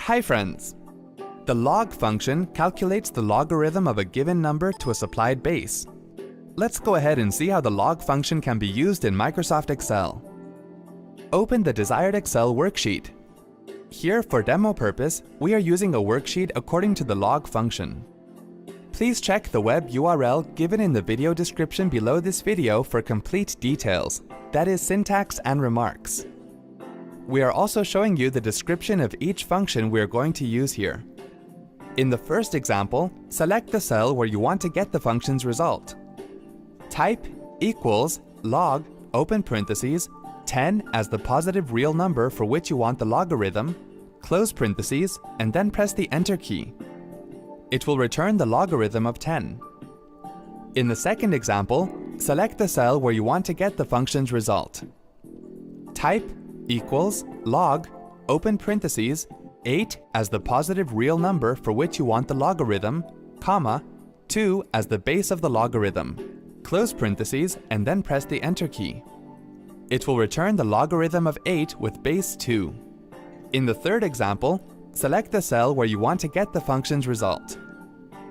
Hi friends! The log function calculates the logarithm of a given number to a supplied base. Let's go ahead and see how the log function can be used in Microsoft Excel. Open the desired Excel worksheet. Here, for demo purpose, we are using a worksheet according to the log function. Please check the web URL given in the video description below this video for complete details, that is, syntax and remarks. We are also showing you the description of each function we are going to use here. In the first example, select the cell where you want to get the function's result. Type equals log, open parentheses, 10 as the positive real number for which you want the logarithm, close parentheses, and then press the Enter key. It will return the logarithm of 10. In the second example, select the cell where you want to get the function's result. Type equals log, open parentheses, 8 as the positive real number for which you want the logarithm, comma, 2 as the base of the logarithm, close parentheses, and then press the Enter key. It will return the logarithm of 8 with base 2. In the third example, select the cell where you want to get the function's result.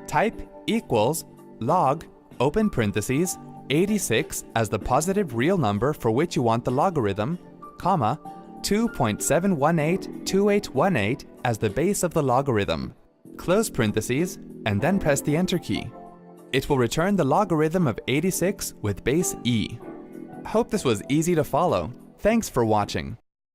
Type equals log, open parentheses, 86 as the positive real number for which you want the logarithm, comma, 2.7182818 as the base of the logarithm, close parentheses, and then press the Enter key. It will return the logarithm of 86 with base e. Hope this was easy to follow. Thanks for watching.